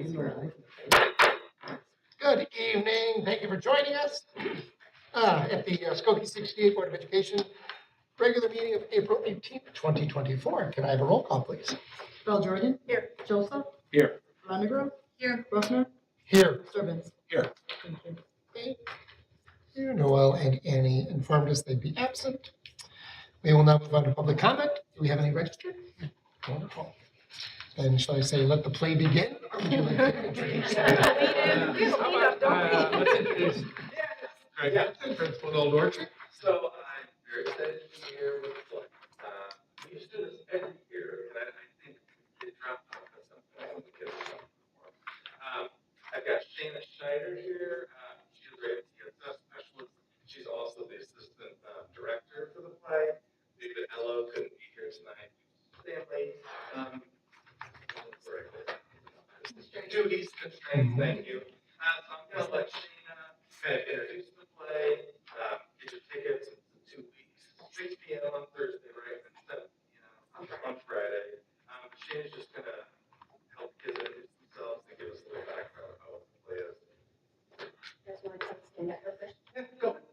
Good evening. Thank you for joining us at the Skokie 68 Board of Education regular meeting of April 18th, 2024. Can I have a roll call, please? Bell Jordan. Here. Joseph. Here. Vandergrill. Here. Ruffner. Here. Sturbins. Here. Thank you. Okay. Here, Noel and Annie informed us they'd be absent. We will now move on to public comment. Do we have any registered? Wonderful. Then shall I say, let the play begin? Or would you like to introduce? Let's introduce. Greg, Principal Noel Dortch. So I'm very excited to be here with Floyd. We used to do this every year, and I think it dropped off at some point because of something before. I've got Shayna Schneider here. She's a TSS specialist. She's also the assistant director for the play. David Ello couldn't be here tonight. Family. Duties constraints, thank you. So I'm going to let Shayna kind of introduce the play, get your tickets in 2 weeks, 6 p.m. on Thursday, right? Instead of, on Friday. Shayna's just going to help kids introduce themselves and give us a little background about what the play is. That's why I stand up for first. Yeah, go ahead.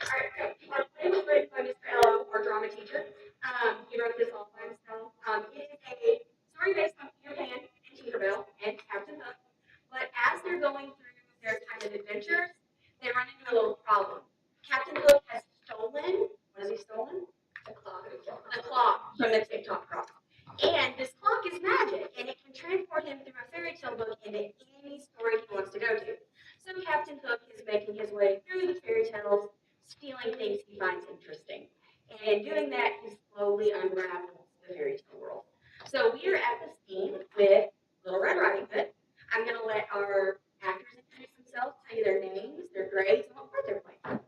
All right, so our play was written by Mr. Ello, our drama teacher. He wrote this all by himself. It is a story based on Peter Pan and Tinkerbell and Captain Hook. But as they're going through their kind of adventures, they run into a little problem. Captain Hook has stolen, what has he stolen? The clock. The clock from the TikTok clock. And this clock is magic, and it can transport him through a fairy tale book into any story he wants to go to. So Captain Hook is making his way through the fairy tales, stealing things he finds interesting. And in doing that, he slowly unravels the fairy tale world. So we are at the scene with Little Red Riding Hood. I'm going to let our actors introduce themselves, tell you their names, their grades, and what part they're playing.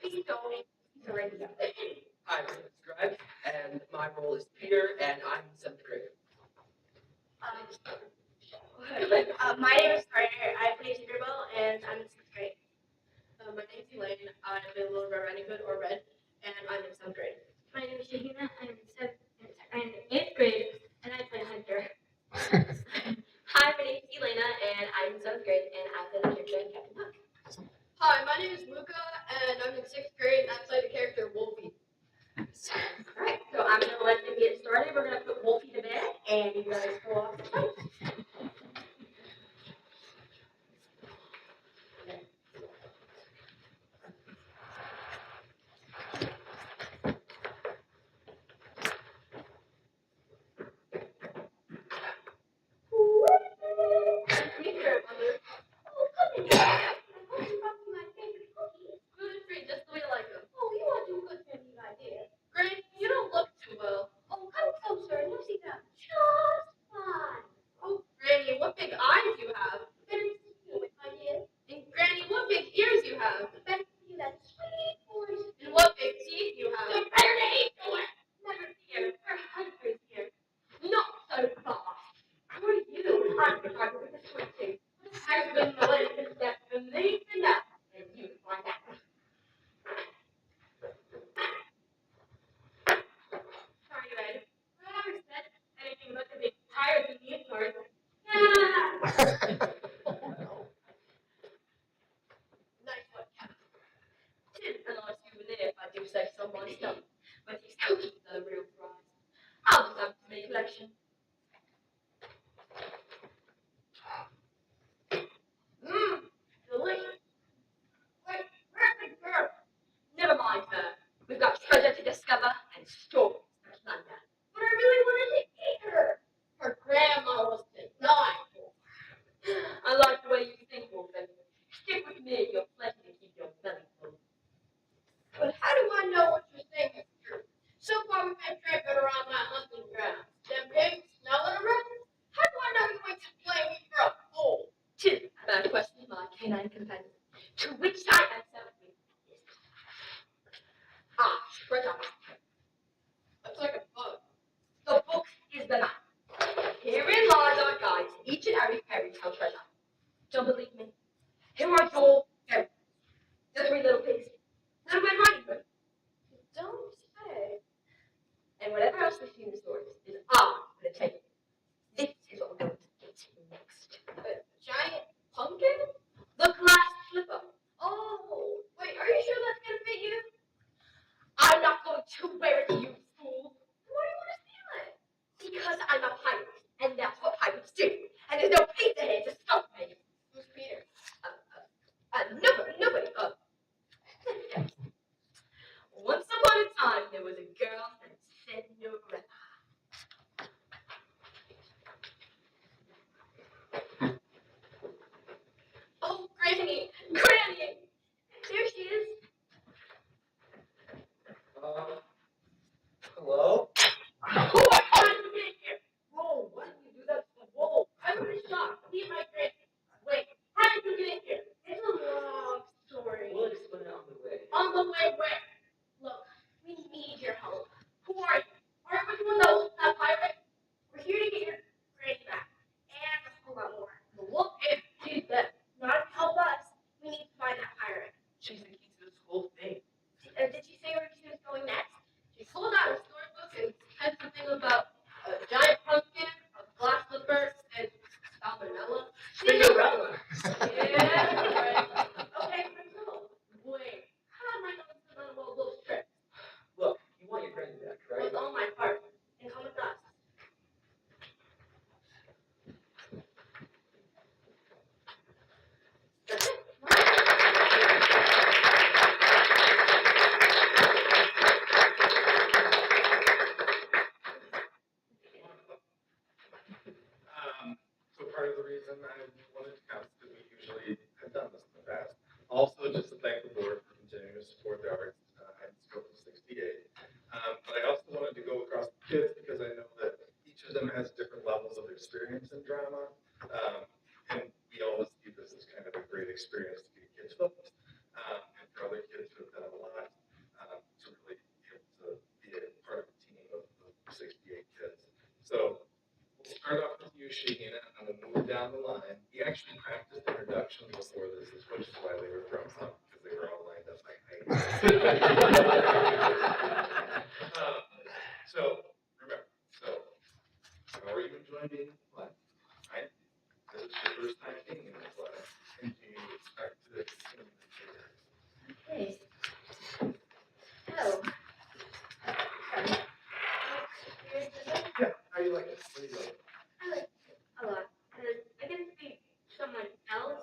Please don't. He's already done. Hi, my name is Greg, and my role is Peter, and I'm in 7th grade. My name is Carter. I play Tinkerbell, and I'm in 6th grade. My name is Elaine. I play Little Red Riding Hood, or Red, and I'm in 7th grade. My name is Shahina. I'm in 8th grade, and I play Hunter. Hi, my name is Elena, and I'm in 7th grade, and I play the character Captain Hook. Hi, my name is Luca, and I'm in 6th grade, and I play the character Wolfie. All right, so I'm going to let them get started. We're going to put Wolfie to bed, and you guys go off the stage. Just the way I like them. Oh, you want to do good for me, idea. Granny, you don't look too well. Oh, come closer and you'll see them just fine. Oh, Granny, what big eyes you have. Better see you, my dear. And Granny, what big ears you have. Better see that sweet voice. And what big teeth you have. The better to eat to it. Never fear, her husband's here. Not so fast. Who are you? I'm the driver with the sweet tooth. Husband lives that beneath the nut. And you find out. Sorry, Red. I never said anything about the big tires and knee part. Nice one, Cap. Tis a nice souvenir, if I do say so myself. But these cookies are the real prize. I'll just have to make a collection. Delicious. Wait, where's the girl? Never mind her. We've got treasure to discover and stories to plunder. But I really wanted to eat her. Her grandma was to die for. I like the way you think, Wolfen. Stick with me, you're plenty to keep your belly full. But how do I know what you're saying is true? So far we've been tramping around my hunting grounds. Them pigs smelling around? How do I know you ain't just playing me for a fool? Tis a bad question, my canine companion. To which I answer with this. Treasure. That's like a book. The book is the map. Herein lies our guide to each and every fairy tale treasure. Don't believe me? Here are your fairies. The 3 little pigs. Little Red Riding Hood. You don't say. And whatever else we see in the stories is on the table. This is what we're going to get to next. A giant pumpkin? The glass slipper. Oh, wait, are you sure that's gonna fit you? I'm not going to wear it, you fool. Why do you want to steal it? Because I'm a pirate, and that's what pirates do. And there's no pizza head to stop me. Who's Peter? Nobody. Once upon a time, there was a girl named Cinderella. Oh, Granny. Granny! There she is. Hello? How did you get here? Whoa, why did you do that? Whoa. I'm really shocked. Leave my Granny. Wait, how did you get in here? It's a long story. We'll explain it on the way. On the way where? Look, we need your help. Who are you? Aren't we the one that was that pirate? We're here to get your Granny back. And a whole lot more. But what if she's dead? Not to help us. We need to find that pirate. She's the key to this whole thing. Did she say where she was going next? She pulled out a storybook and said something about a giant pumpkin, a glass slipper, and salmonella. Cinderella. Yeah, right. Okay, so wait, how am I going to learn all those tricks? Look, you want your friend back, right? With all my heart, and come with us. So part of the reason I wanted to come is because we usually have done this in the past. Also, just to thank the board for continuing to support the arts at Skokie 68. But I also wanted to go across the kids because I know that each of them has different levels of experience in drama. And we always see this as kind of a great experience to get kids focused. And for other kids who have done a lot, to really be able to be a part of a team of 68 kids. So we'll start off with you, Shahina, and we'll move down the line. We actually practiced introductions before this, which is why they were thrown up, because they were all lined up by height. So, remember, how are you enjoying being in the play? Right? This is your first time being in the play, and do you expect to continue to do that? Hey. Hello. Yeah, how do you like it? What do you like? I like it a lot because I get to be someone else,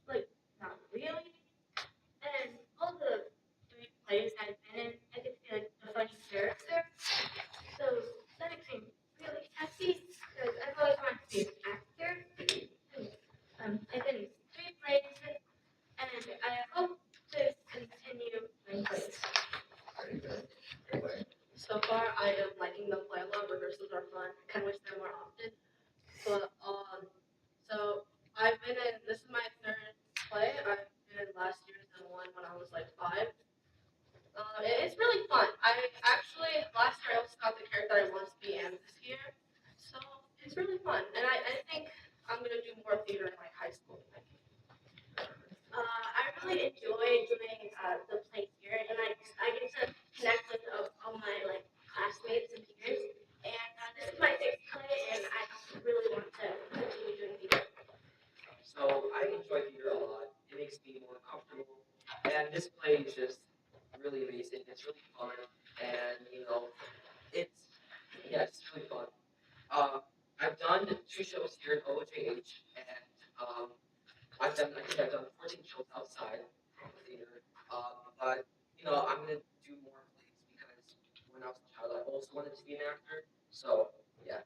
like not really. And all the 3 plays I've been in, I get to be like the funny character. So that makes me really happy because I've always wanted to be an actor. I've been in 3 plays and I hope to continue my plays. Very good. Play. So far, I am liking the play a lot. Rehearsals are fun. I kind of wish there were more often. But so I've been in. This is my 3rd play. I've been in last year's and one when I was like 5. It's really fun. I actually last year I also got the character I wanted to be and this year, so it's really fun. And I think I'm gonna do more theater in like high school. I really enjoy doing the play here, and I get to connect with all my like classmates and peers. And this is my 6th play, and I really want to continue doing theater. So I enjoy theater a lot. It makes me more comfortable. And this play is just really amazing. It's really fun. And it's really fun. I've done 2 shows here at OJH, and I think I've done 14 shows outside of the theater. But I'm gonna do more plays because when I was a child, I also wanted to be an actor. So yeah.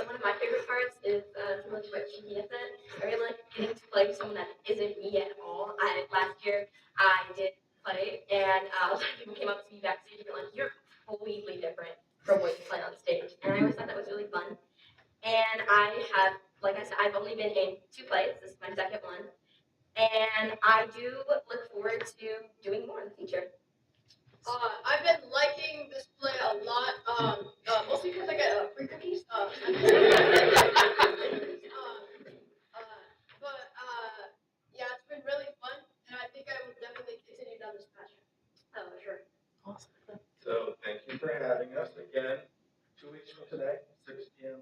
One of my favorite parts is similar to what Shahina said. I really like getting to play with someone that isn't me at all. Last year I did play, and a lot of people came up to me backstage and were like, "You're completely different from what you play on stage," and I always thought that was really fun. And like I said, I've only been in 2 plays. This is my 2nd one, and I do look forward to doing more in the future. I've been liking this play a lot, mostly because I get free cookies. Yeah, it's been really fun, and I think I will definitely continue down this passion. Oh, sure. So for having us again. 2 weeks from today, 6 p.m.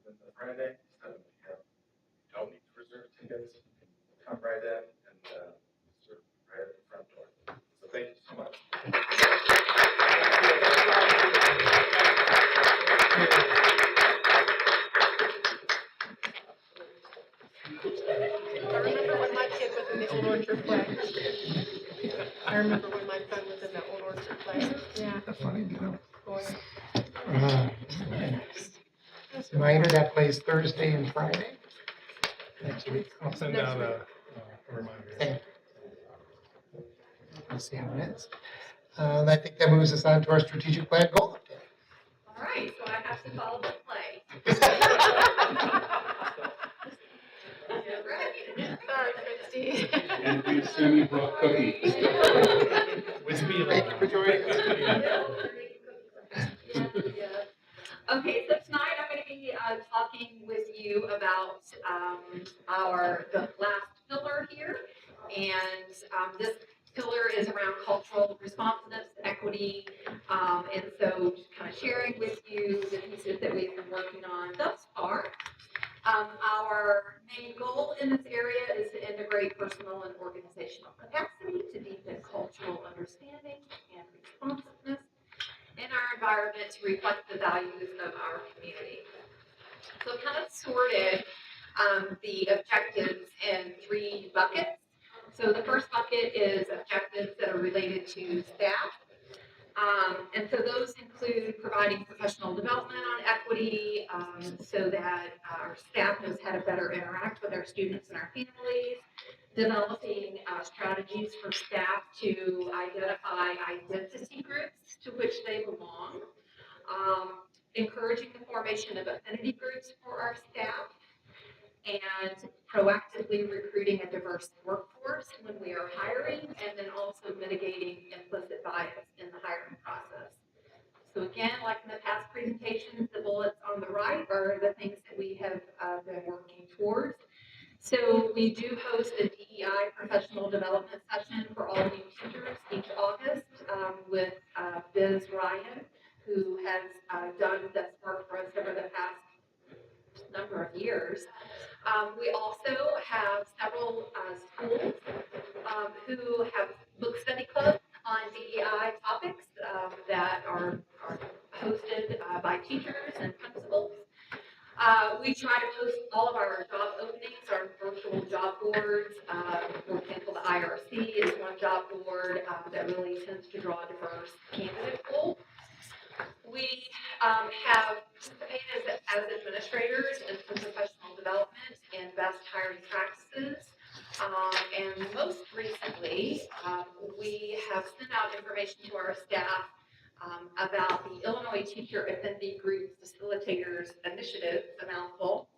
Then the Friday, 7 p.m. Don't need to reserve tickets. Come right in and serve right at the front door. So thank you so much. I remember when my kid was in the Old Orchard play. I remember when my son was in the Old Orchard play. Yeah. That's funny, you know. Boy. Reminder, that plays Thursday and Friday next week. I'll send out a reminder. Thank you. We'll see how it is. And I think that moves us on to our strategic plan goal update. All right, so I have to follow the play. Get ready. Sorry, Christy. And we've seen you brought cookies. Wispy. Thank you for joining us. Okay, so tonight I'm going to be talking with you about the last pillar here. And this pillar is around cultural responsiveness, equity, and so just kind of sharing with you the pieces that we've been working on thus far. Our main goal in this area is to integrate personal and organizational capacity to deepen cultural understanding and responsiveness in our environment to reflect the values of our community. So kind of sorted the objectives in 3 buckets. So the first bucket is objectives that are related to staff. And so those include providing professional development on equity so that our staff knows how to better interact with our students and our families, developing strategies for staff to identify identity groups to which they belong, encouraging the formation of affinity groups for our staff, and proactively recruiting a diverse workforce when we are hiring, and then also mitigating implicit bias in the hiring process. So again, like in the past presentations, the bullets on the right are the things that we have been working towards. So we do host a DEI professional development session for all new teachers each August with Biz Ryan, who has done this work for us over the past number of years. We also have several schools who have book study clubs on DEI topics that are hosted by teachers and principals. We try to post all of our job openings, our virtual job boards. For example, the IRC is one job board that really tends to draw a diverse candidate pool. We have participated as administrators in some professional development and best hiring practices. And most recently, we have sent out information to our staff about the Illinois Teacher Affinity Group Facilitators Initiative, a mouthful.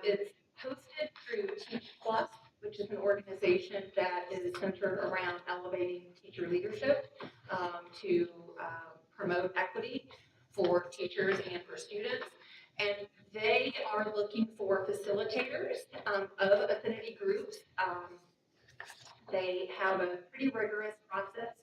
It's hosted through Teach Plus, which is an organization that is centered around elevating teacher leadership to promote equity for teachers and for students. And they are looking for facilitators of affinity groups. They have a pretty rigorous process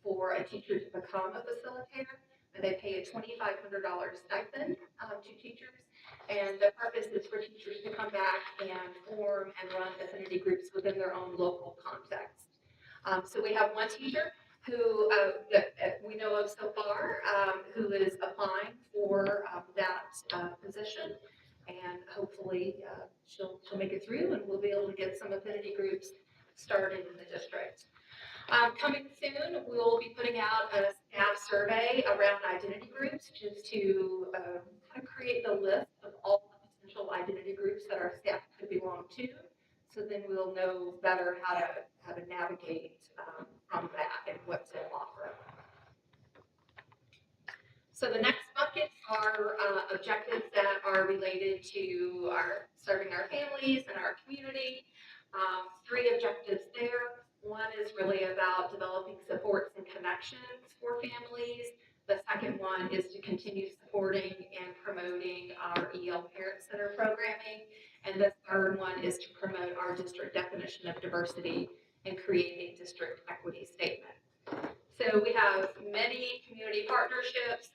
for a teacher to become a facilitator. They pay a $2,500 stipend to teachers. And the purpose is for teachers to come back and form and run affinity groups within their own local context. So we have one teacher who that we know of so far who is applying for that position. And hopefully she'll make it through and we'll be able to get some affinity groups started in the district. Coming soon, we'll be putting out a staff survey around identity groups just to kind of create the list of all the potential identity groups that our staff could belong to. So then we'll know better how to navigate from that and what to offer. So the next bucket are objectives that are related to serving our families and our community. 3 objectives there. One is really about developing supports and connections for families. The second one is to continue supporting and promoting our EL Parent Center programming. And the third one is to promote our district definition of diversity and create a district equity statement. So we have many community partnerships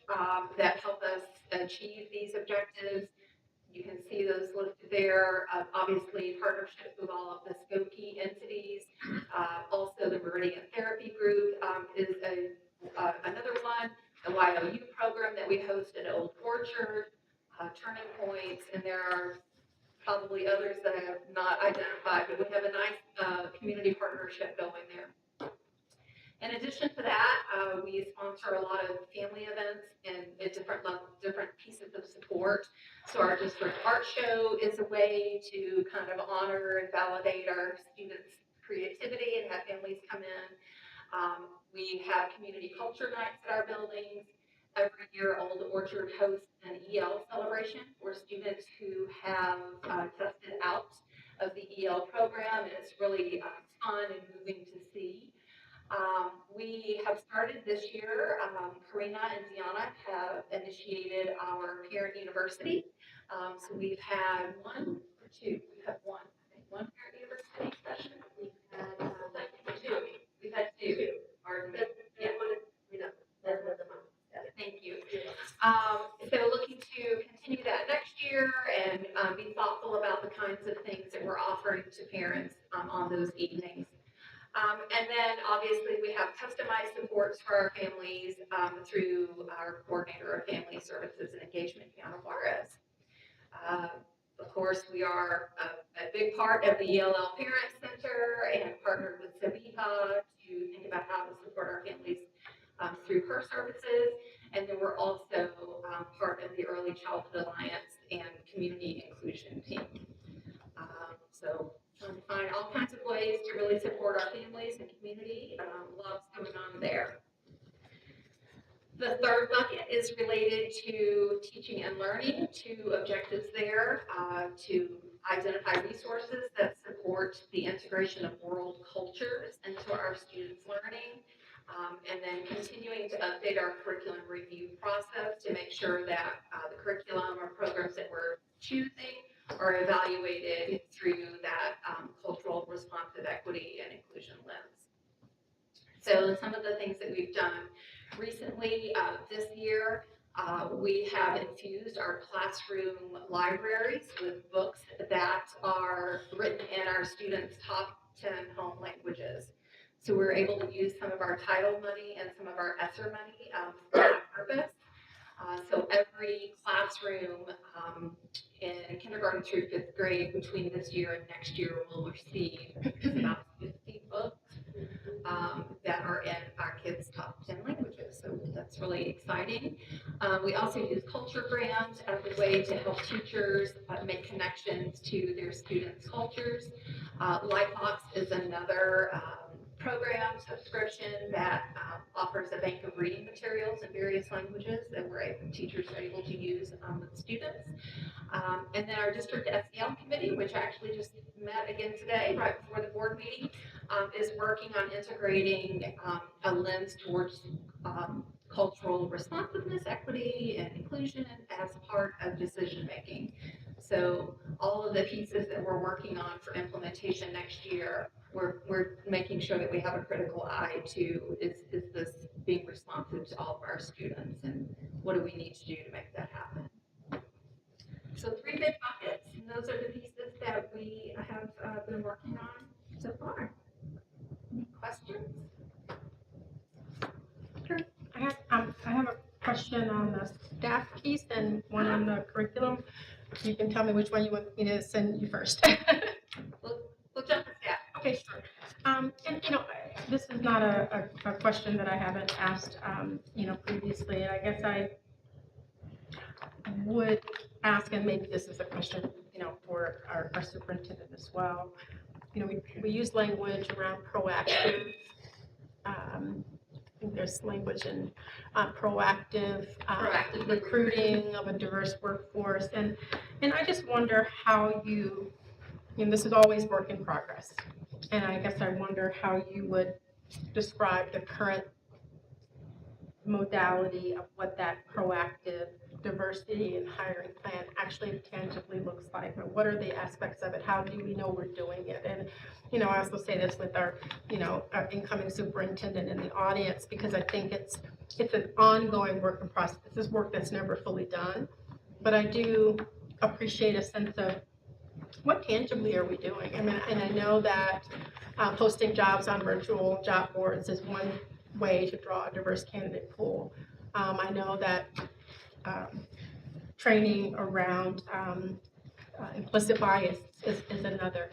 that help us achieve these objectives. You can see those listed there. Obviously, partnerships with all of the Skokie entities. Also, the Meridian Therapy Group is another one. The YOU program that we host at Old Orchard, Turning Points, and there are probably others that I have not identified, but we have a nice community partnership going there. In addition to that, we sponsor a lot of family events and at different levels, different pieces of support. So our district art show is a way to kind of honor and validate our students' creativity and have families come in. We have community culture nights at our buildings. Every year, Old Orchard hosts an EL celebration for students who have tested out of the EL program, and it's really fun and moving to see. We have started this year, Karina and Deanna have initiated our parent university. So we've had one or two, we have one, I think, one parent university session. We've had two. We've had two. Pardon me. Yeah. Thank you. So looking to continue that next year and be thoughtful about the kinds of things that we're offering to parents on those evenings. And then obviously we have customized supports for our families through our coordinator of family services and engagement, Kiana Juarez. Of course, we are a big part of the ELL Parent Center and partnered with Sabita to think about how to support our families through her services. And then we're also part of the Early Childhood Alliance and Community Inclusion team. So trying to find all kinds of ways to really support our families and community. Love's going on there. The third bucket is related to teaching and learning, two objectives there, to identify resources that support the integration of world cultures into our students' learning, and then continuing to update our curriculum review process to make sure that the curriculum or programs that we're choosing are evaluated through that cultural responsive equity and inclusion lens. So some of the things that we've done recently this year, we have infused our classroom libraries with books that are written in our students' top 10 home languages. So we're able to use some of our title money and some of our ESSER money for that purpose. So every classroom in kindergarten through 5th grade between this year and next year will receive about 50 books that are in our kids' top 10 languages. So that's really exciting. We also use Culture Grant as a way to help teachers make connections to their students' cultures. Lightbox is another program subscription that offers a bank of reading materials in various languages that teachers are able to use with students. And then our district SEL committee, which actually just met again today, right before the board meeting, is working on integrating a lens towards cultural responsiveness, equity, and inclusion as part of decision making. So all of the pieces that we're working on for implementation next year, we're making sure that we have a critical eye to is this being responsive to all of our students, and what do we need to do to make that happen? So 3 big buckets, and those are the pieces that we have been working on so far. Any questions? Sure. I have a question on the staff piece and one on the curriculum. You can tell me which one you want me to send you first. We'll jump to staff. Okay, sure. And this is not a question that I haven't asked, previously, and I guess I would ask, and maybe this is a question, for our superintendent as well. We use language around proactive. I think there's language in proactive recruiting of a diverse workforce, and I just wonder how this is always work in progress, and I guess I wonder how you would describe the current modality of what that proactive diversity and hiring plan actually tangibly looks like? Or what are the aspects of it? How do we know we're doing it? And, I also say this with our, our incoming superintendent in the audience, because I think it's an ongoing work in process. This is work that's never fully done. But I do appreciate a sense of what tangibly are we doing? I mean, and I know that posting jobs on virtual job boards is one way to draw a diverse candidate pool. I know that training around implicit bias is another.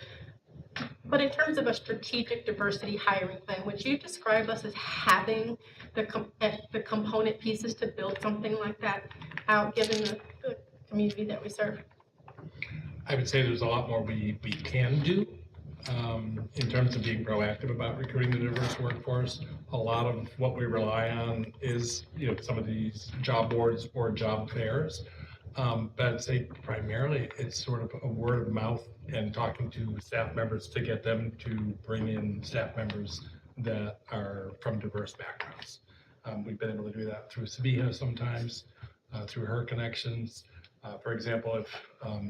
But in terms of a strategic diversity hiring plan, would you describe us as having the component pieces to build something like that out, given the community that we serve? I would say there's a lot more we can do in terms of being proactive about recruiting the diverse workforce. A lot of what we rely on is, some of these job boards or job fairs. But I'd say primarily it's sort of a word of mouth and talking to staff members to get them to bring in staff members that are from diverse backgrounds. We've been able to do that through Sabiha sometimes, through her connections. For example,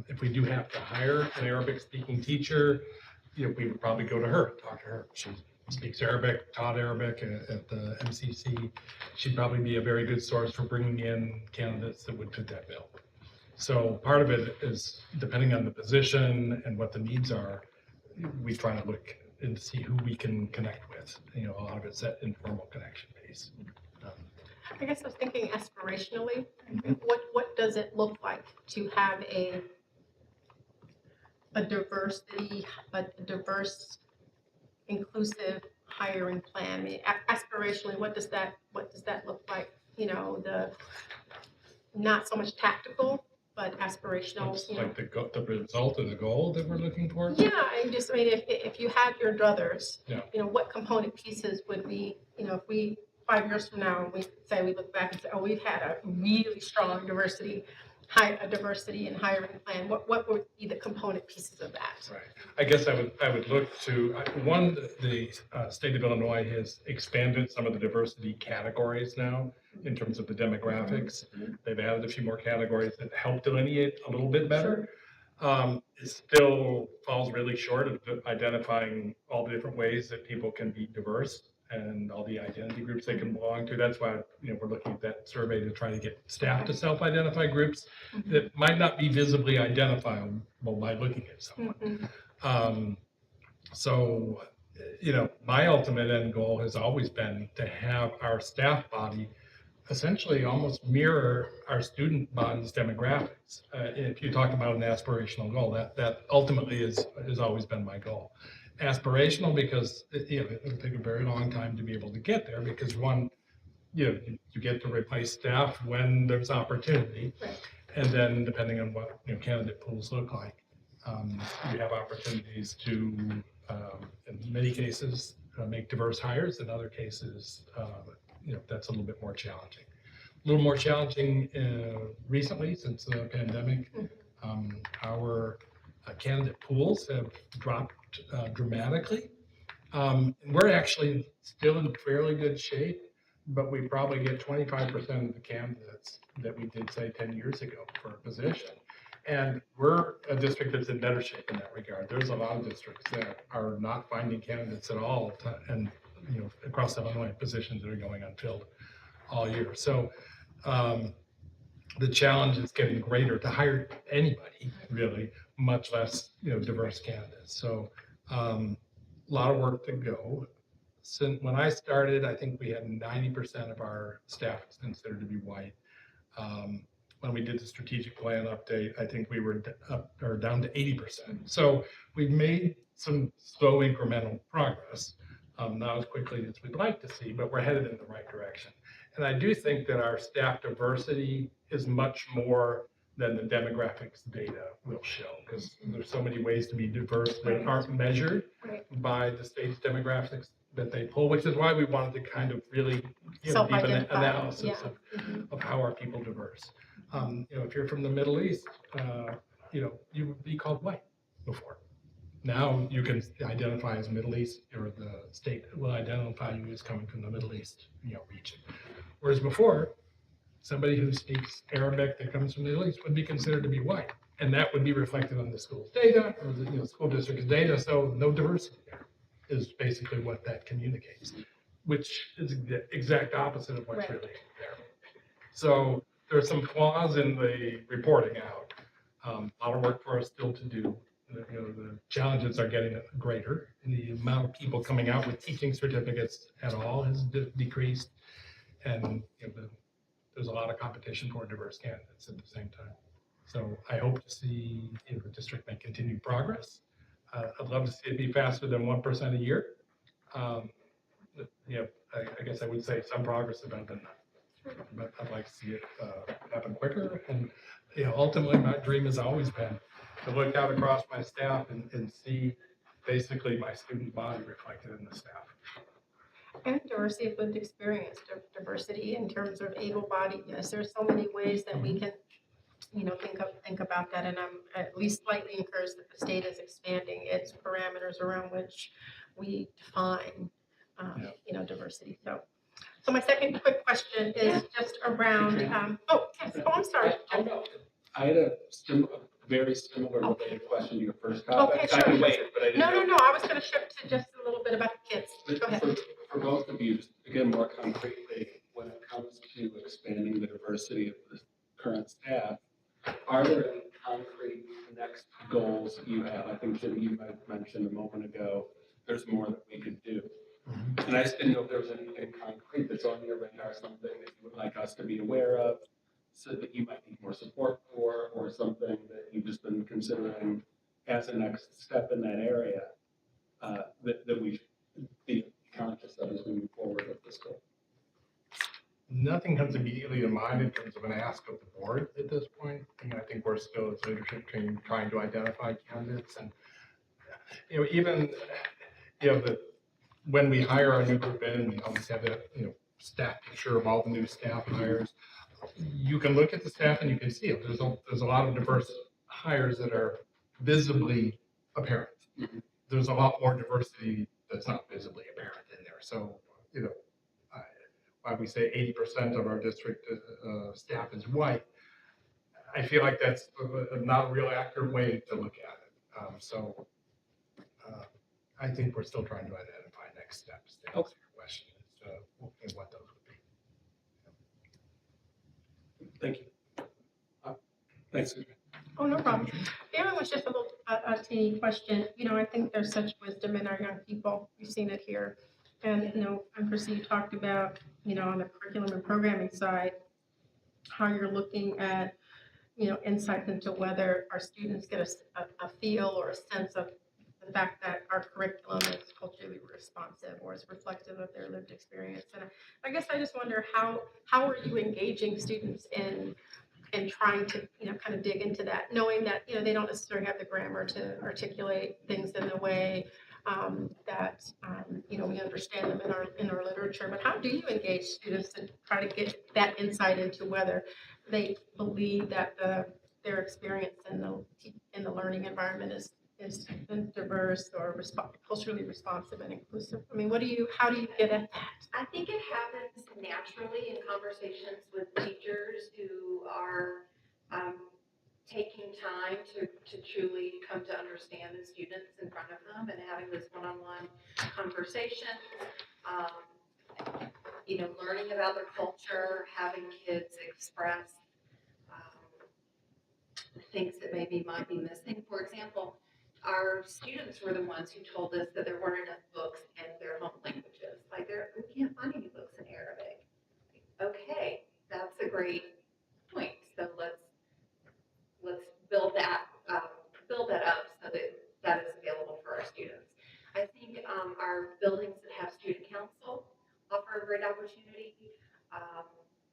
if we do have to hire an Arabic speaking teacher, we would probably go to her, talk to her. She speaks Arabic, taught Arabic at the MCC. She'd probably be a very good source for bringing in candidates that would fit that bill. So part of it is, depending on the position and what the needs are, we try to look and see who we can connect with. A lot of it's that informal connection base. I guess I was thinking aspirationally. What does it look like to have a diverse, inclusive hiring plan? I mean, aspirationally, what does that look like? The not so much tactical, but aspirational. It's like the result of the goal that we're looking for. Yeah, I mean, if you had your druthers, Yeah. What component pieces would we, if we 5 years from now, we look back and say, oh, we've had a really strong diversity and hiring plan. What would be the component pieces of that? Right. I guess I would look to one. The state of Illinois has expanded some of the diversity categories now in terms of the demographics. They've added a few more categories that help delineate a little bit better. It still falls really short of identifying all the different ways that people can be diverse and all the identity groups they can belong to. That's why we're looking at that survey to try to get staff to self-identify groups that might not be visibly identifiable by looking at someone. So, my ultimate end goal has always been to have our staff body essentially almost mirror our student body's demographics. If you talk about an aspirational goal, that ultimately has always been my goal. Aspirational because it'll take a very long time to be able to get there, because one, you get to replace staff when there's opportunity, and then depending on what candidate pools look like, you have opportunities to, in many cases, make diverse hires. In other cases, that's a little bit more challenging. A little more challenging recently since the pandemic. Our candidate pools have dropped dramatically. We're actually still in fairly good shape, but we probably get 25% of the candidates that we did, say, 10 years ago for a position. And we're a district that's in better shape in that regard. There's a lot of districts that are not finding candidates at all, and across Illinois, positions that are going unfilled all year. So the challenge is getting greater to hire anybody, really, much less diverse candidates. So a lot of work to go. Since when I started, I think we had 90% of our staff was considered to be white. When we did the strategic plan update, I think we were down to 80%. So we've made some slow incremental progress, not as quickly as we'd like to see, but we're headed in the right direction. And I do think that our staff diversity is much more than the demographics data will show, because there's so many ways to be diverse that aren't measured by the state's demographics that they pull, which is why we wanted to kind of really deep analysis of how are people diverse. If you're from the Middle East, you would be called white before. Now you can identify as Middle East, or the state will identify you as coming from the Middle East region. Whereas before, somebody who speaks Arabic that comes from the Middle East would be considered to be white. And that would be reflected on the school's data or the school district's data. So no diversity there is basically what that communicates, which is the exact opposite of what's Right. really there. So there are some flaws in the reporting out. A lot of work for us still to do. The challenges are getting greater, and the amount of people coming out with teaching certificates at all has decreased, and there's a lot of competition for diverse candidates at the same time. So I hope to see the district make continued progress. I'd love to see it be faster than 1% a year. I guess I would say some progress is better than none. But I'd like to see it happen quicker. And ultimately, my dream has always been to look out across my staff and see basically my student body reflected in the staff. And diversity of lived experience, diversity in terms of able-bodiedness. There's so many ways that we can, think about that. And I'm at least slightly encouraged that the state is expanding its parameters around which we define, diversity. So my second quick question is just around, I'm sorry. I had a very similar related question to your first Okay, comment. I can sure. wait, but I didn't know. No, I was gonna shift to just a little bit about the kids. Go ahead. For both of you, again, more concretely, when it comes to expanding the diversity of the current staff, are there any concrete next goals you have? I think Jim, you might have mentioned a moment ago, there's more that we could do. And I just didn't know if there was anything concrete that's on your radar, something that you would like us to be aware of, so that you might need more support for, or something that you've just been considering as a next step in that area, that we should be conscious of as we move forward with this goal. Nothing comes immediately to mind in terms of an ask of the board at this point. I think we're still as leadership team trying to identify candidates, and even when we hire our new group in, we always have that staff picture of all the new staff hires. You can look at the staff and you can see it. There's a lot of diverse hires that are visibly apparent. There's a lot more diversity that's not visibly apparent in there. So why we say 80% of our district staff is white, I feel like that's not a real accurate way to look at it. I think we're still trying to identify next steps to answer your question as to what those would be. Thank you. Thanks. Oh, no problem. The other was just a little a teeny question. I think there's such wisdom in our young people. We've seen it here. And, and Chrissy, you talked about, on the curriculum and programming side, how you're looking at, insights into whether our students get a feel or a sense of the fact that our curriculum is culturally responsive or is reflective of their lived experience. And I guess I just wonder how are you engaging students in trying to, kind of dig into that, knowing that, they don't necessarily have the grammar to articulate things in the way that, we understand them in our literature. But how do you engage students to try to get that insight into whether they believe that their experience in the learning environment is diverse or culturally responsive and inclusive? I mean, how do you get at that? I think it happens naturally in conversations with teachers who are taking time to truly come to understand the students in front of them and having this one-on-one conversation. Learning about their culture, having kids express things that maybe might be missing. For example, our students were the ones who told us that there weren't enough books in their home languages. Like we can't find any books in Arabic. Okay, that's a great point. So let's build that up so that is available for our students. I think our buildings that have student council offer a great opportunity.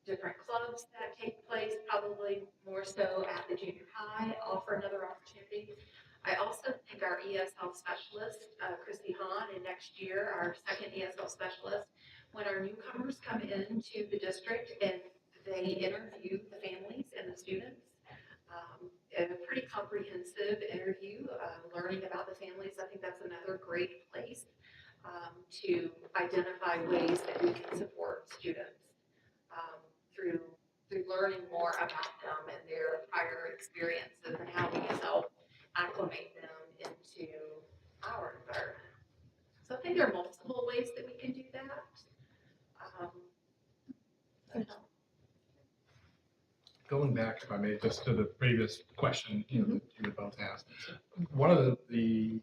Different clubs that take place, probably more so at the junior high, offer another opportunity. I also think our ESL specialist, Christy Hahn, and next year our second ESL specialist, when our newcomers come into the district and they interview the families and the students, a pretty comprehensive interview, learning about the families. I think that's another great place to identify ways that we can support students through learning more about them and their prior experiences and how we help acclimate them into our environment. So I think there are multiple ways that we can do that. So, Going back, if I may, just to the previous question, you know, that you had both asked. One of the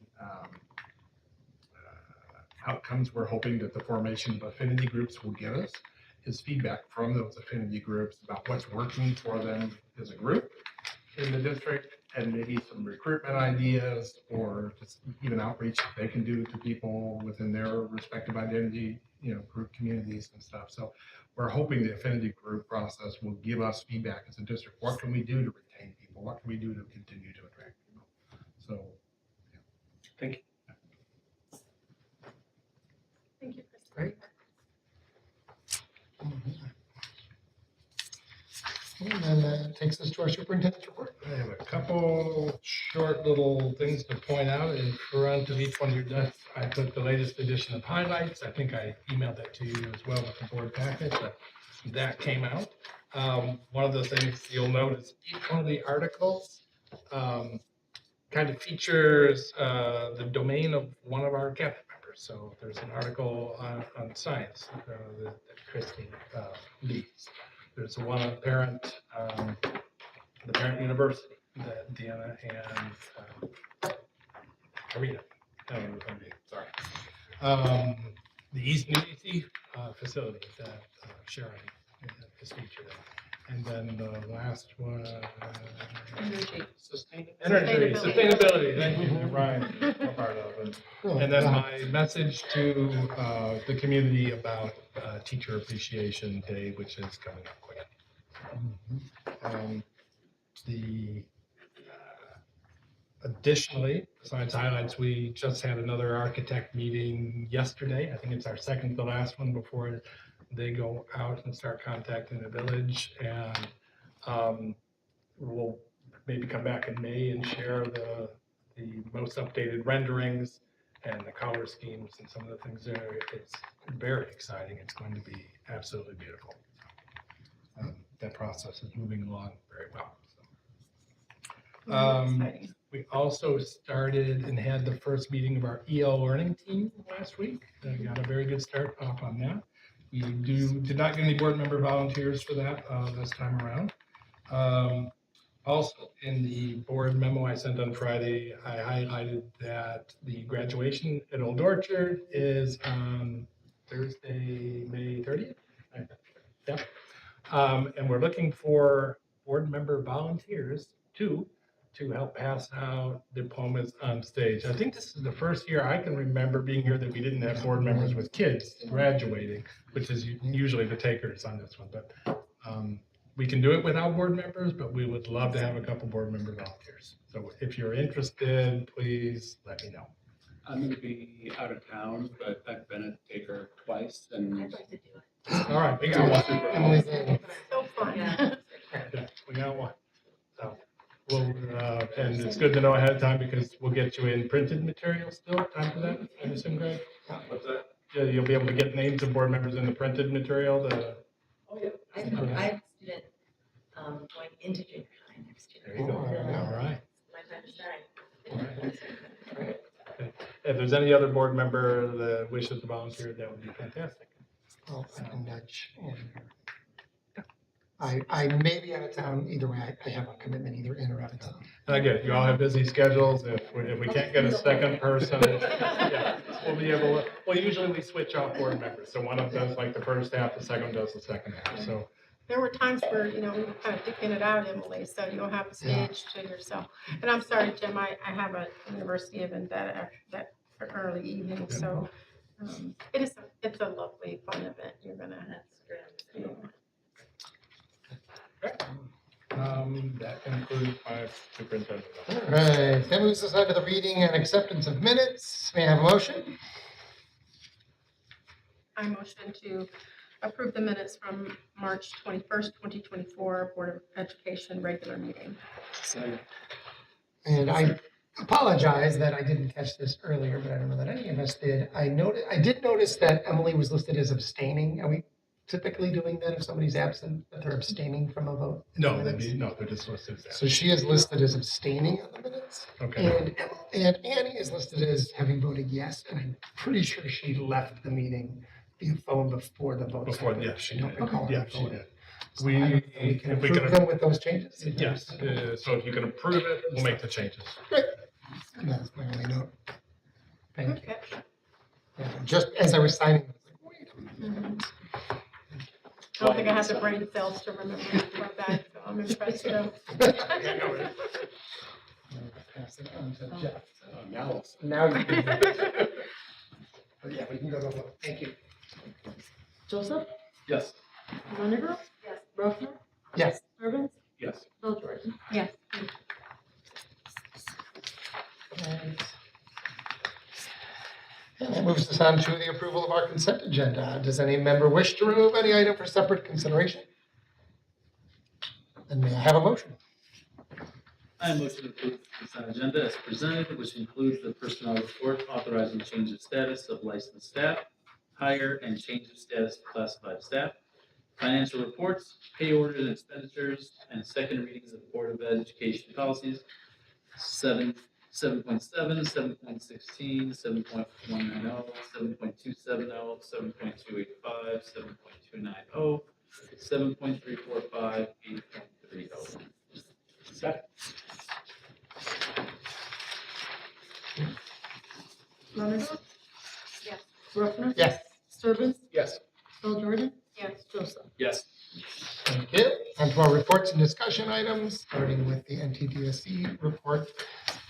outcomes we're hoping that the formation of affinity groups will give us is feedback from those affinity groups about what's working for them as a group in the district, and maybe some recruitment ideas or just even outreach that they can do to people within their respective identity, you know, group communities and stuff. So we're hoping the affinity group process will give us feedback as a district. What can we do to retain people? What can we do to continue to attract people? So, yeah. Thank you. Thank you, Chris. Great. And then that takes us to our superintendent's report. I have a couple short little things to point out in front of each one of your desks. I put the latest edition of highlights. I think I emailed that to you as well with the board packet, but that came out. One of the things you'll notice, each one of the articles kind of features the domain of one of our cabinet members. So there's an article on science that Christine leads. There's one on the parent university that Deanna and Karina, sorry. The East Newsy facility that Sharon is featured in. And then the last one. Energy. Sustainability, thank you, Ryan, a part of it. And then my message to the community about Teacher Appreciation Day, which is coming up quick. Additionally, besides highlights, we just had another architect meeting yesterday. I think it's our second to last one before they go out and start contacting the village. And we'll maybe come back in May and share the most updated renderings and the color schemes and some of the things there. It's very exciting. It's going to be absolutely beautiful. That process is moving along very well. Exciting. We also started and had the first meeting of our EL learning team last week. Got a very good start off on that. We did not get any board member volunteers for that this time around. Also, in the board memo I sent on Friday, I highlighted that the graduation at Old Orchard is on Thursday, May 30th. Yep. And we're looking for board member volunteers to help pass out diplomas on stage. I think this is the first year I can remember being here that we didn't have board members with kids graduating, which is usually the takers on this one. But we can do it without board members, but we would love to have a couple board member volunteers. So if you're interested, please let me know. I'm gonna be out of town, but I've been a taker twice and. I'd like to do it. All right, we got one. Emily's in. So fun. Yeah. Yeah, we got one. So we'll, and it's good to know ahead of time because we'll get you in printed material still. Time for that, I assume, Greg? What's that? Yeah, you'll be able to get names of board members in the printed material. Oh, yeah. I have a student going into junior high next year. There you go. All right. My time to shine. All right. Okay. If there's any other board member that wishes to volunteer, that would be fantastic. Well, I can nudge in here. I may be out of town either way. I have a commitment either in or out of town. And I get it. You all have busy schedules. If we can't get a second person, yeah, we'll be able to, well, usually we switch off board members. So one of them does like the first half, the second does the second half. So There were times where, we were kind of dicking it out, Emily, so you'll have the stage to yourself. And I'm sorry, Jim, I have a university event that early evening, so it's a lovely, fun event. You're gonna. That's great. that concludes my superintendent. All right, that moves us on to the reading and acceptance of minutes. May I have a motion? I motion to approve the minutes from March 21st, 2024 Board of Education regular meeting. And I apologize that I didn't catch this earlier, but I don't know that any of us did. I did notice that Emily was listed as abstaining. typically doing that if somebody's absent, that they're abstaining from a vote? in the No, minutes? they're just listed as So she is listed as abstaining on the minutes. Okay. And Annie is listed as having voted yes, and I'm pretty sure she left the meeting via phone before the vote. Before, happened. yeah, she I don't did. recall her Yeah, she voting. did. So I don't know, we can if we approve can- them with those changes? Yes, so if you can approve it, we'll make the changes. And that's my only note. Thank you. Okay. Yeah, just as I was signing, I was like, wait a minute. I don't think I have the brain cells to remember that, so I'm impressed though. Pass it on to Jeff. Now, Now you can. But yeah, we can go to a vote. Thank you. Joseph, yes. Renegro, Yes. Brooklyn, Yes. Urban, Yes. Bill Jordan. Yes. And that moves us on to the approval of our consent agenda. Does any member wish to remove any item for separate consideration? Then may I have a motion? I motion to approve the consent agenda as presented, which includes the personnel report authorizing change of status of licensed staff, hire and change of status of classified staff, financial reports, pay orders and expenditures, and second readings of Board of Education policies, 7.7, 7.16, 7.190, 7.270, 7.285, 7.290, 7.345, 8.30. Second. Renegro, Yes. Brooklyn, Yes. Urban, Yes. Bill Jordan, Yes. Joseph. Yes. Thank you. On to our reports and discussion items, starting with the NTDSE report.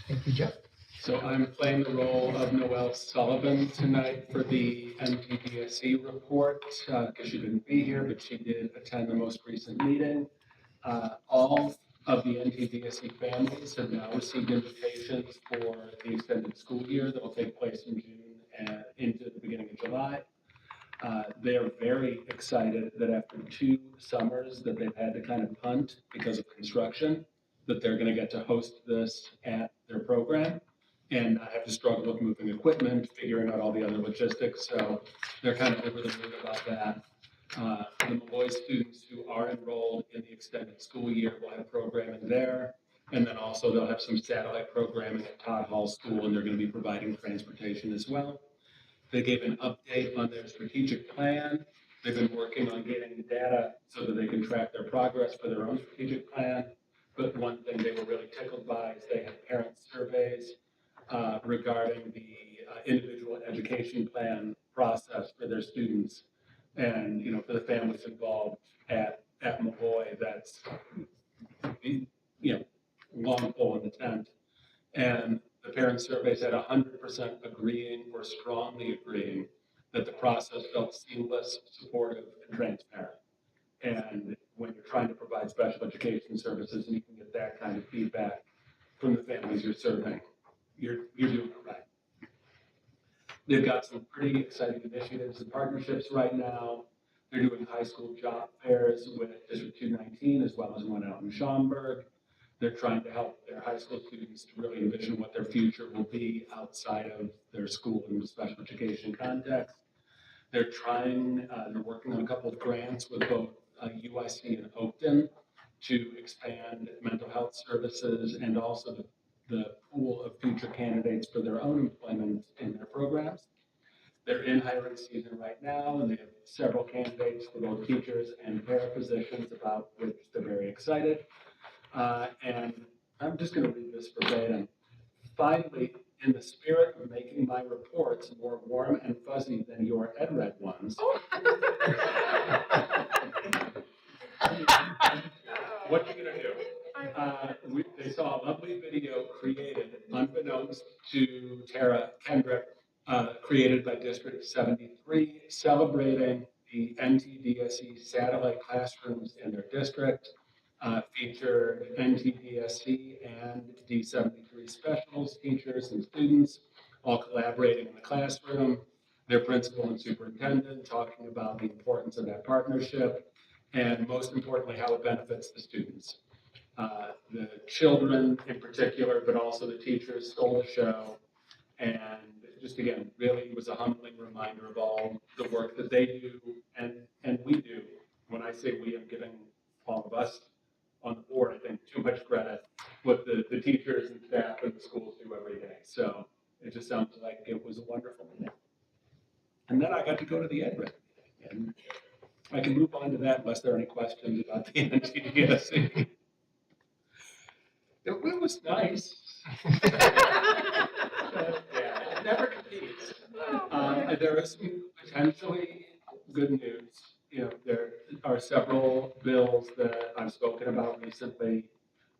Thank you, Jeff. So I'm playing the role of Noelle Sullivan tonight for the MTDSE report, because she couldn't be here, but she did attend the most recent meeting. All of the NTDSE families have now received invitations for the extended school year that will take place in June and into the beginning of July. They are very excited that after 2 summers that they've had to kind of punt because of construction, that they're going to get to host this at their program and not have to struggle with moving equipment, figuring out all the other logistics. So they're kind of over the moon about that. The Malloy students who are enrolled in the extended school year will have programming there. And then also they'll have some satellite programming at Todd Hall School, and they're going to be providing transportation as well. They gave an update on their strategic plan. They've been working on getting data so that they can track their progress for their own strategic plan. But one thing they were really tickled by is they had parent surveys regarding the individual education plan process for their students. And, you know, for the families involved at Malloy, that's, you know, long pole in the tent. And the parent surveys had 100% agreeing or strongly agreeing that the process felt seamless, supportive, and transparent. And when you're trying to provide special education services and you can get that kind of feedback from the families you're serving, you're doing it right. They've got some pretty exciting initiatives and partnerships right now. They're doing high school job fairs with District 219 as well as one out in Schaumburg. They're trying to help their high school students to really envision what their future will be outside of their school in the special education context. They're working on a couple of grants with both UIC and Oakton to expand mental health services and also the pool of future candidates for their own employment in their programs. They're in hiring season right now, and they have several candidates for both teachers and parapositions, about which they're very excited. And I'm just going to read this verbatim. Finally, in the spirit of making my reports more warm and fuzzy than your EdRed ones, what are you going to do? They saw a lovely video created, unbeknownst to Tara Kendrick, created by District 73, celebrating the NTDSE satellite classrooms in their district. Featured NTDSE and D73 specials, teachers and students, all collaborating in the classroom. Their principal and superintendent talking about the importance of that partnership, and most importantly, how it benefits the students. The children in particular, but also the teachers stole the show and just again, really was a humbling reminder of all the work that they do and we do. When I say we, I'm giving all of us on the board, I think, too much credit what the teachers and staff and the schools do every day. So it just sounds like it was a wonderful meeting. And then I got to go to the Ed Rep meeting. And I can move on to that unless there are any questions about the NTDSC. It was nice. Yeah, it never competes. There is some potentially good news. You know, there are several bills that I've spoken about recently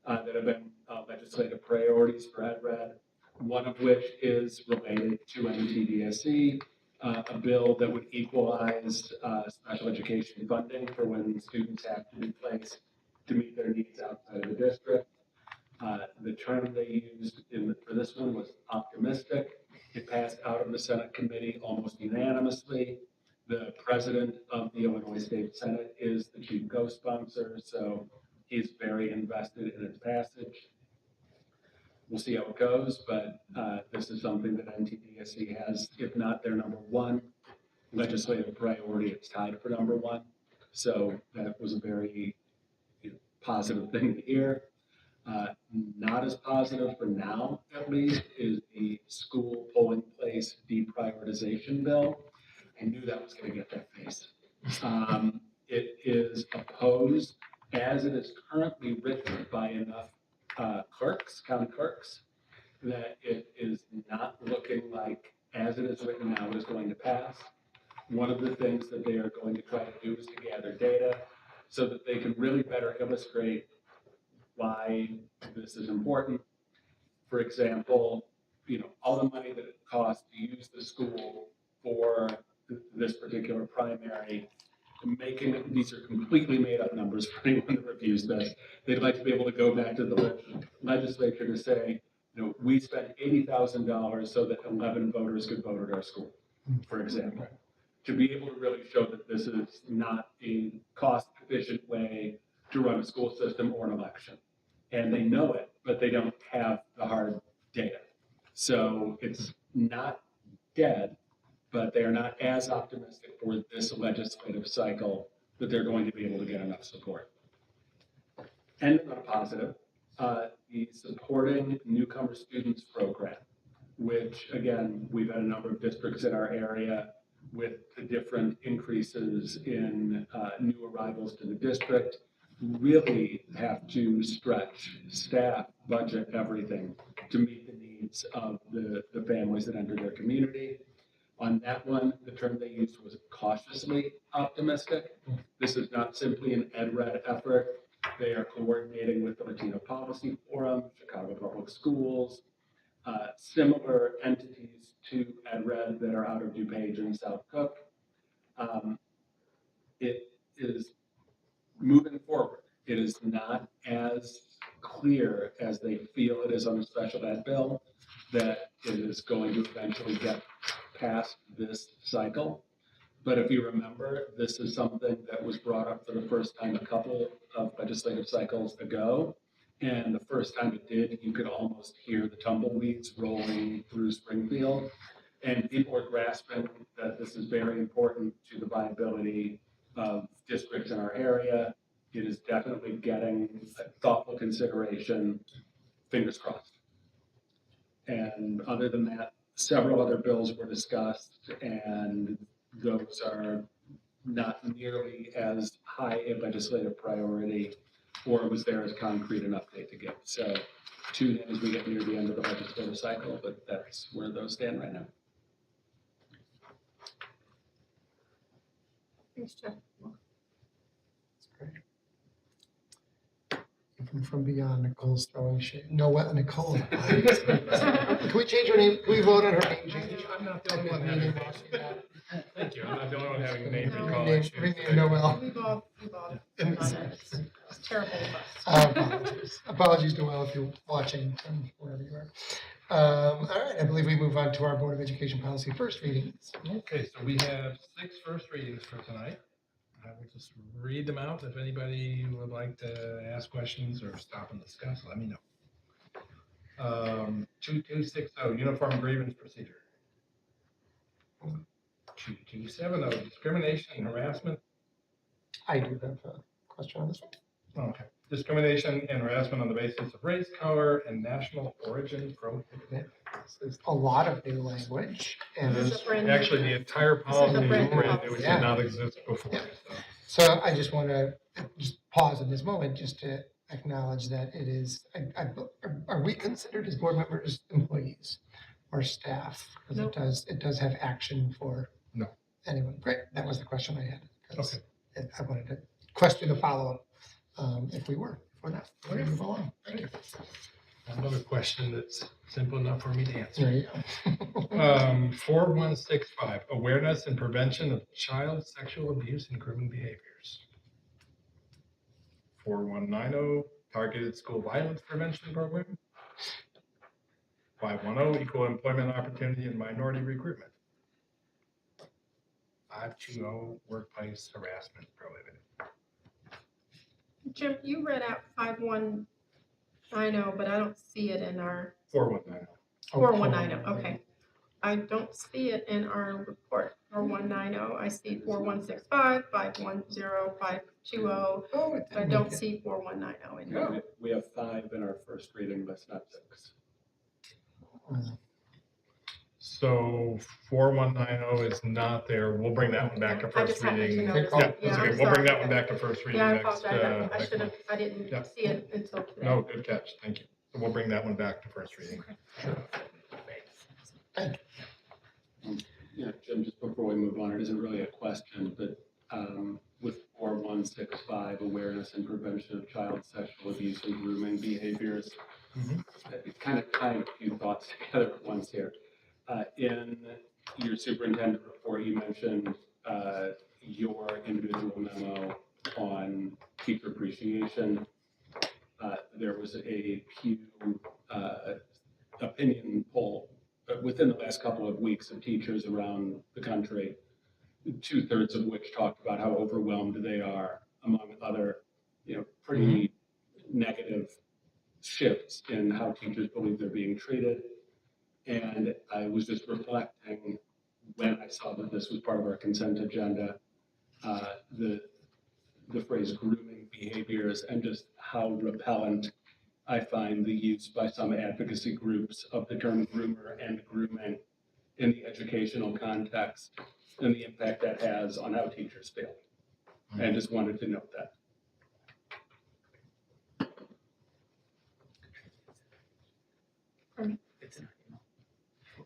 that have been legislative priorities for EdRed. One of which is related to NTDSC, a bill that would equalize special education funding for when students have to be placed to meet their needs outside of the district. The term they used for this one was optimistic. It passed out of the Senate committee almost unanimously. The president of the Illinois State Senate is the chief co-sponsor, so he's very invested in its passage. We'll see how it goes, but this is something that NTDSC has, if not their number one legislative priority, it's tied for number one. So that was a very positive thing to hear. Not as positive for now, at least, is the school polling place deprioritization bill. I knew that was going to get that face. It is opposed as it is currently written by enough clerks, county clerks, that it is not looking like, as it is written now, it is going to pass. One of the things that they are going to try to do is to gather data so that they can really better illustrate why this is important. For example, all the money that it costs to use the school for this particular primary, these are completely made up numbers for anyone that reviews this. They'd like to be able to go back to the legislature to say, we spent $80,000 so that 11 voters could vote at our school, for example. To be able to really show that this is not a cost-efficient way to run a school system or an election. And they know it, but they don't have the hard data. So it's not dead, but they are not as optimistic for this legislative cycle that they're going to be able to get enough support. And on a positive, the Supporting Newcomer Students Program, which again, we've had a number of districts in our area with the different increases in new arrivals to the district, really have to stretch staff, budget, everything to meet the needs of the families that enter their community. On that one, the term they used was cautiously optimistic. This is not simply an EdRed effort. They are coordinating with the Latino Policy Forum, Chicago Public Schools, similar entities to EdRed that are out of DuPage and South Cook. It is moving forward. It is not as clear as they feel it is on the special ed bill that it is going to eventually get past this cycle. But if you remember, this is something that was brought up for the first time a couple of legislative cycles ago. And the first time it did, you could almost hear the tumbleweeds rolling through Springfield. And people are grasping that this is very important to the viability of districts in our area. It is definitely getting thoughtful consideration, fingers crossed. And other than that, several other bills were discussed, and those are not nearly as high a legislative priority, or was there as concrete an update to give. So tune in as we get near the end of the legislative cycle, but that's where those stand right now. Thanks, Jeff. From beyond, Nicole's throwing shade. Nicole. Can we change her name? Can we vote on her name change? I'm not the only one having Thank you. I'm not the only one having name recall Rename issues. Noel. We've all done it. It's terrible of us. Apologies, Noel, if you're watching from wherever you are. All right, I believe we move on to our Board of Education policy first readings. Okay, so we have 6 first readings for tonight. I will just read them out. If anybody would like to ask questions or stop and discuss, let me know. 2260, Uniform Grievance Procedure. 227, discrimination and harassment. I do have a question on this one. Okay. Discrimination and harassment on the basis of race, color, and national origin prohibited. This is a lot of new language, and This is a brand new- Actually, the entire This is a policy is brand new brand new, it policy. did not exist before. Yeah. So. so I just want to just pause in this moment just to acknowledge that it is, are we considered as board members employees or staff? Because No. it does have action for No. anyone. Great, that was the question I had. 'Cause Okay. I wanted to question the follow-up, if we're not. We're gonna move along. Thank you. Another question that's simple enough for me to answer. There you go. 4165, awareness and prevention of child sexual abuse and grooming behaviors. 4190, targeted school violence prevention program. 510, equal employment opportunity and minority recruitment. 520, workplace harassment prohibited. Jim, you read out 5190, but I don't see it in our 4190. 4190, okay. I don't see it in our report, 4190. I see 4165, 510, 520. Oh, it I didn't don't make it. see 4190 in Yeah. there. We have 5 in our first reading, but not 6. So 4190 is not there. We'll bring that one back to I first just happened to reading. notice Yeah, it. Yeah, that's I'm okay. We'll bring that sorry. one back to first reading Yeah, I next, apologize. I next should have, month. I didn't Yeah. see it until today. No, good catch. Thank you. So we'll bring that one back to first reading. Yeah, Jim, just before we move on, it isn't really a question, but with 4165, awareness and prevention of child sexual abuse and grooming behaviors, it's kind of tying a few thoughts together at once here. In your superintendent report, you mentioned your individual memo on teacher appreciation. There was a Pew opinion poll within the last couple of weeks of teachers around the country, 2/3 of which talked about how overwhelmed they are, among other, pretty negative shifts in how teachers believe they're being treated. And I was just reflecting when I saw that this was part of our consent agenda, the phrase grooming behaviors and just how repellent I find the use by some advocacy groups of the term groomer and grooming in the educational context and the impact that has on how teachers feel. And just wanted to note that.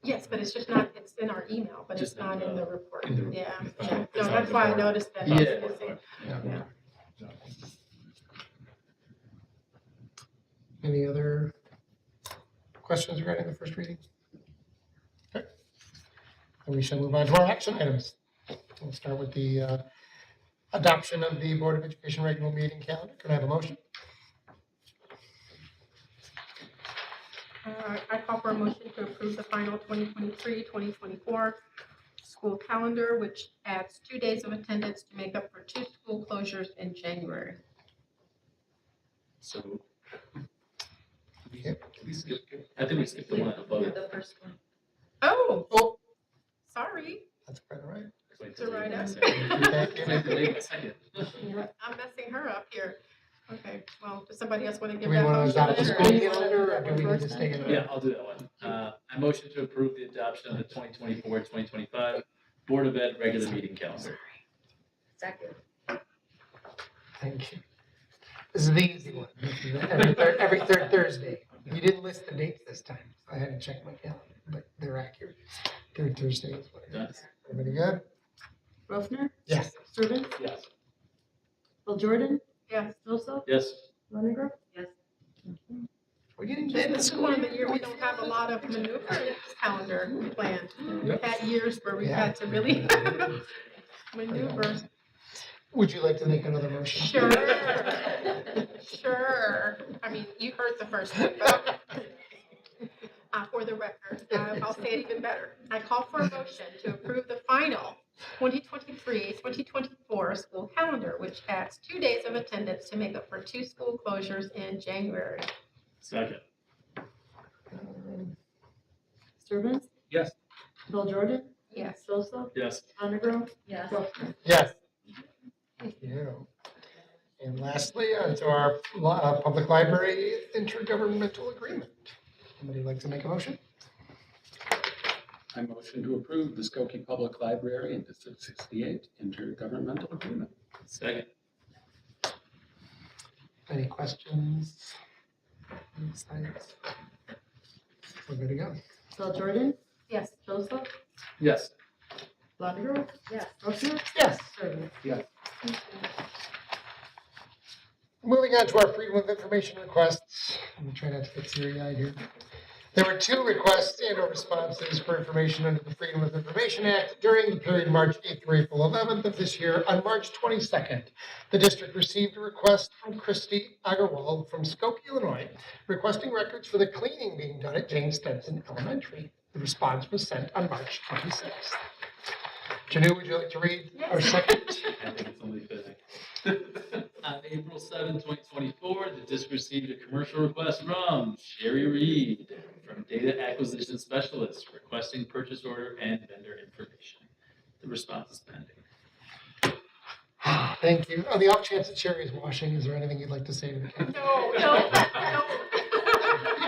Yes, but it's just not, it's in our email, but it's Just not not in the report. in the- Yeah, It's yeah. not- No, it's not that's the why I board. noticed that. Yeah. it's missing. Yeah. Any other questions regarding the first reading? Okay. And we shall move on to our action items. We'll start with the adoption of the Board of Education regular meeting calendar. Can I have a motion? I call for a motion to approve the final 2023-2024 school calendar, which adds 2 days of attendance to make up for 2 school closures in January. So Okay. I think we skipped the one above. The first one. Oh, Oh, sorry. that's quite all right. Wait, To write up. Wait a second. I'm messing her up here. Okay, well, does somebody else want to Do give we that want to motion? adopt the then, or- school calendar or do we need to stay in? Yeah, I'll do that one. I motion to approve the adoption of the 2024-2025 Board of Ed regular meeting calendar. Second. Thank you. This is the easy one. This is every third Thursday. You didn't list the dates this time. I had to check my calendar, but they're accurate. Third Thursday is what it Done. is. Everybody good? Rosner, Yes. Sturban, Yes. Bill Jordan, Yes, Joseph, Yes. Lonninger. We're getting this dead. is one of the years we don't have a lot of maneuver calendar planned. We've had years where we've had to really maneuver. Would you like to make another motion? Sure, sure. I mean, you heard the first one, but for the record, I'll say it even better. I call for a motion to approve the final 2023-2024 school calendar, which adds 2 days of attendance to make up for 2 school closures in January. Second. Sturban, Yes. Bill Jordan, Yes. Joseph, Yes. Undergrove, Yes. Rosner. Yes. Thank you. And lastly, onto our public library intergovernmental agreement. Somebody like to make a motion? I motion to approve the Skokie Public Library and District 68 intergovernmental agreement. Second. Any questions? Insights? We're good to go. Bill Jordan, Yes. Joseph, Yes. Undergrove, Yes. Rosner, Yes. Surley. Moving on to our Freedom of Information requests. I'm gonna try not to get teary-eyed here. There were 2 requests and/or responses for information under the Freedom of Information Act during the period March 8th through April 11th of this year. On March 22nd, the district received a request from Christy Agarwal from Skokie, Illinois, requesting records for the cleaning being done at James Stenson Elementary. The response was sent on March 26th. Janu, would you like to read our second? I think it's only fitting. On April 7, 2024, the district received a commercial request from Sherry Reed from Data Acquisition Specialist requesting purchase order and vendor information. The response is pending. Thank you. On the off chance that Sherry is washing, is there anything you'd like to say to the council? No.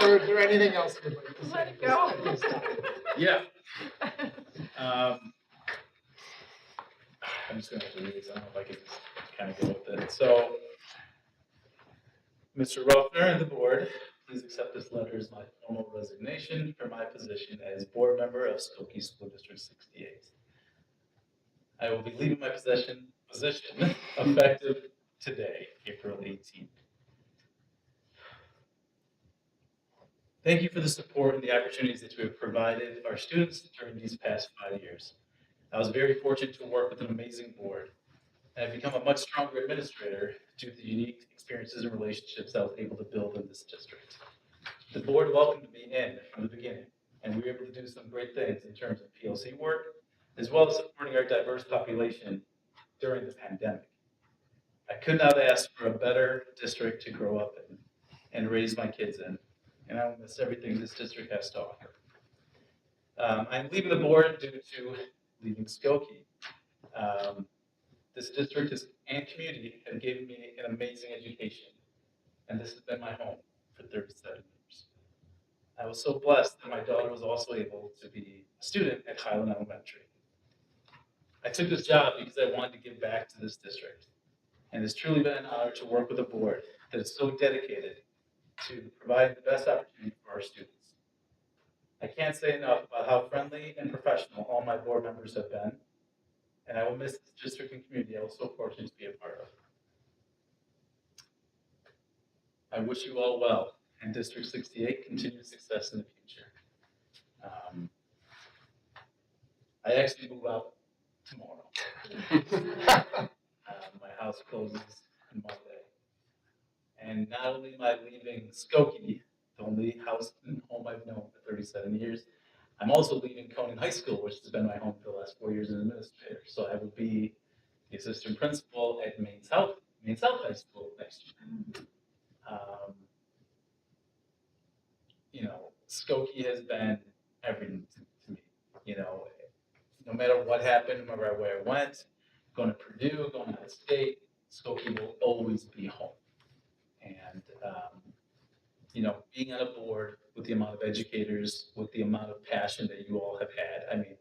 Or is there anything else you'd like to say? Let it go. at this time? Yeah. I'm just gonna have to read this. I don't know if I can just kind of go with it. So, Mr. Ruffner and the board, please accept this letter as my formal resignation from my position as board member of Skokie School District 68. I will be leaving my position effective today, April 18th. Thank you for the support and the opportunities that you have provided our students during these past 5 years. I was very fortunate to work with an amazing board. And I've become a much stronger administrator due to the unique experiences and relationships I was able to build in this district. The board welcomed me in from the beginning, and we were able to do some great things in terms of PLC work, as well as supporting our diverse population during the pandemic. I could not ask for a better district to grow up in and raise my kids in, and I will miss everything this district has to offer. I'm leaving the board due to leaving Skokie. This district and community have given me an amazing education, and this has been my home for 37 years. I was so blessed that my daughter was also able to be a student at Highland Elementary. I took this job because I wanted to give back to this district, and it's truly been an honor to work with a board that is so dedicated to providing the best opportunity for our students. I can't say enough about how friendly and professional all my board members have been, and I will miss this district and community I was so fortunate to be a part of. I wish you all well, and District 68 continued success in the future. I actually move out tomorrow. My house closes on Monday. And not only am I leaving Skokie, the only house and home I've known for 37 years, I'm also leaving Conan High School, which has been my home for the last 4 years as an administrator. So I will be the assistant principal at Maine South High School next year. Skokie has been everything to me. No matter what happened, no matter where I went, going to Purdue, going out of state, Skokie will always be home. And being on a board with the amount of educators, with the amount of passion that you all have had, I mean,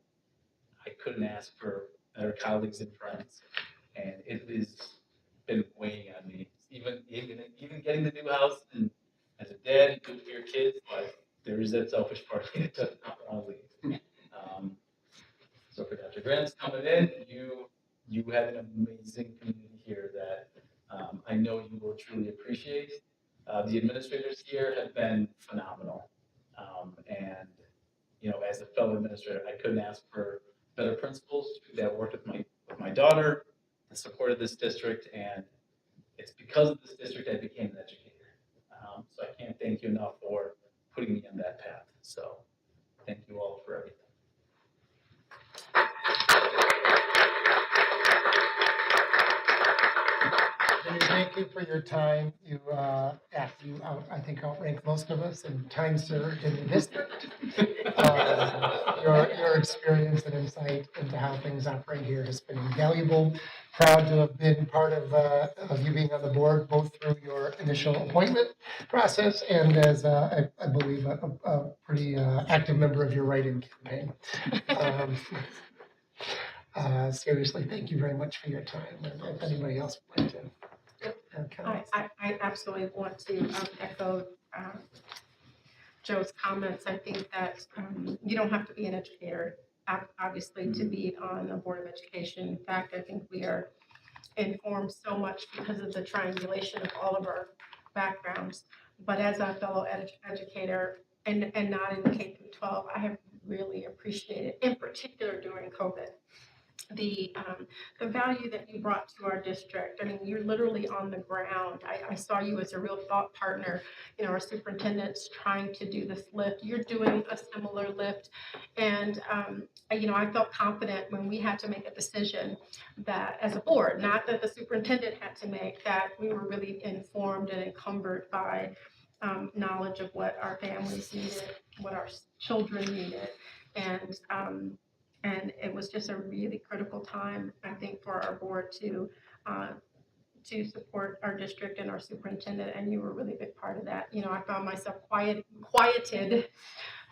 I couldn't ask for better colleagues and friends. And it has been weighing on me. Even getting the new house, and as a dad, you do it for your kids, but there is that selfish part of me that does not want to leave. So for Dr. Grant's coming in, you have an amazing community here that I know you will truly appreciate. The administrators here have been phenomenal. And as a fellow administrator, I couldn't ask for better principals that worked with my daughter, that supported this district, and it's because of this district I became an educator. So I can't thank you enough for putting me on that path. So thank you all for everything. Thank thank you for your time. You, I think outrank most of us in time served in the district. Your experience and insight into how things operate here has been invaluable. Proud to have been part of you being on the board, both through your initial appointment process and as, I believe, a pretty active member of your write-in campaign. Seriously, thank you very much for your time. And if anybody else would like to. I absolutely want to echo Joe's comments. I think that you don't have to be an educator, obviously, to be on the Board of Education. In fact, I think we are informed so much because of the triangulation of all of our backgrounds. But as a fellow educator and not in K through 12, I have really appreciated, in particular during COVID, the value that you brought to our district. I mean, you're literally on the ground. I saw you as a real thought partner. You know, our superintendent's trying to do this lift. You're doing a similar lift. And, you know, I felt confident when we had to make a decision that as a board, not that the superintendent had to make, that we were really informed and encumbered by knowledge of what our families needed, what our children needed. And it was just a really critical time, I think, for our board to support our district and our superintendent, and you were a really big part of that. You know, I found myself quieted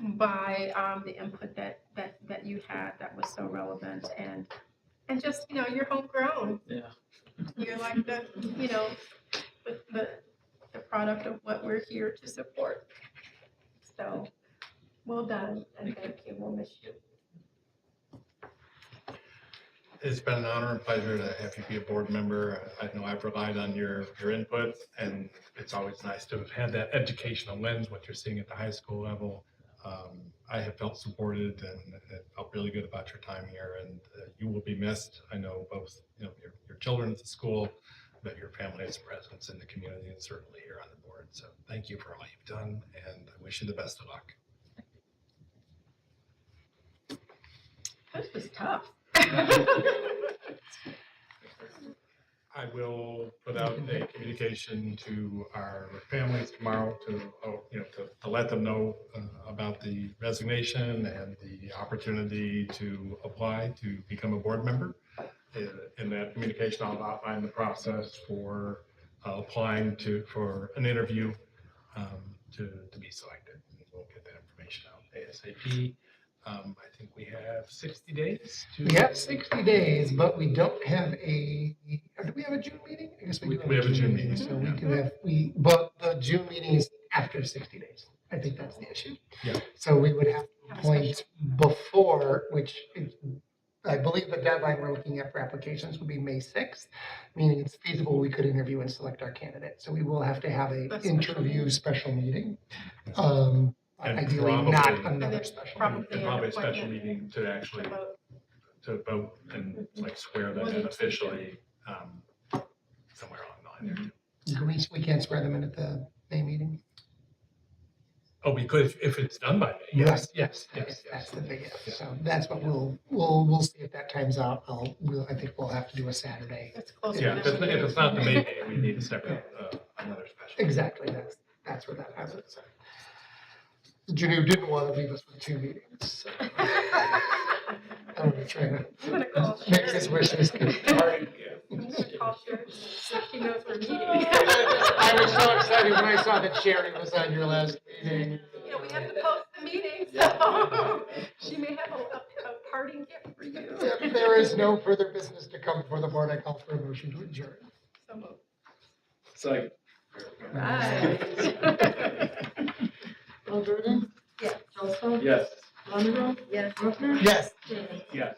by the input that you had that was so relevant, and just, you know, you're homegrown. Yeah. You're like the, you know, the product of what we're here to support. So, well done, and thank you. We'll miss you. It's been an honor and pleasure to have you be a board member. I know I've relied on your input, and it's always nice to have had that educational lens, what you're seeing at the high school level. I have felt supported and felt really good about your time here, and you will be missed. I know both, you know, your children at the school, but your family's presence in the community and certainly here on the board. So thank you for all you've done, and I wish you the best of luck. This was tough. I will put out a communication to our families tomorrow to let them know about the resignation and the opportunity to apply to become a board member. In that communication, I'll outline the process for applying for an interview to be selected. We'll get that information out ASAP. I think we have 60 days to. We have 60 days, but we don't have do we have a June meeting? I guess we do. We have a June meeting. So we do have, but the June meeting is after 60 days. I think that's the issue. Yeah. So we would have to appoint before, which is, I believe the deadline we're looking at for applications would be May 6th, meaning it's feasible we could interview and select our candidate. So we will have to have a interview special meeting. And Ideally not another special meeting. And probably a special meeting to actually to vote and like swear them in officially somewhere along the line there. We can't swear them in at the May meeting. Oh, we could if it's done by May. Yes, yes. That's the big if. Yeah. So that's what we'll see if that times out. I think we'll have to do a Saturday. It's closer. Yeah, if it's not the May meeting, we need a separate another special. Exactly. That's where that happens. So. Junior didn't want to leave us with 2 meetings. So. I'm trying to make his wishes come true. I'm gonna call Sherry so she knows we're meeting. I was so excited when I saw that Sherry was on your last meeting. You know, we have to post the meeting, so she may have a parting gift for you. If there is no further business to come before the board, I call for a motion to adjourn. So moved. Second. Right. Bill Jordan? Yes. Joe Skokie? Yes. Longo? Yes. Brooker? Yes. Jamie? Yes.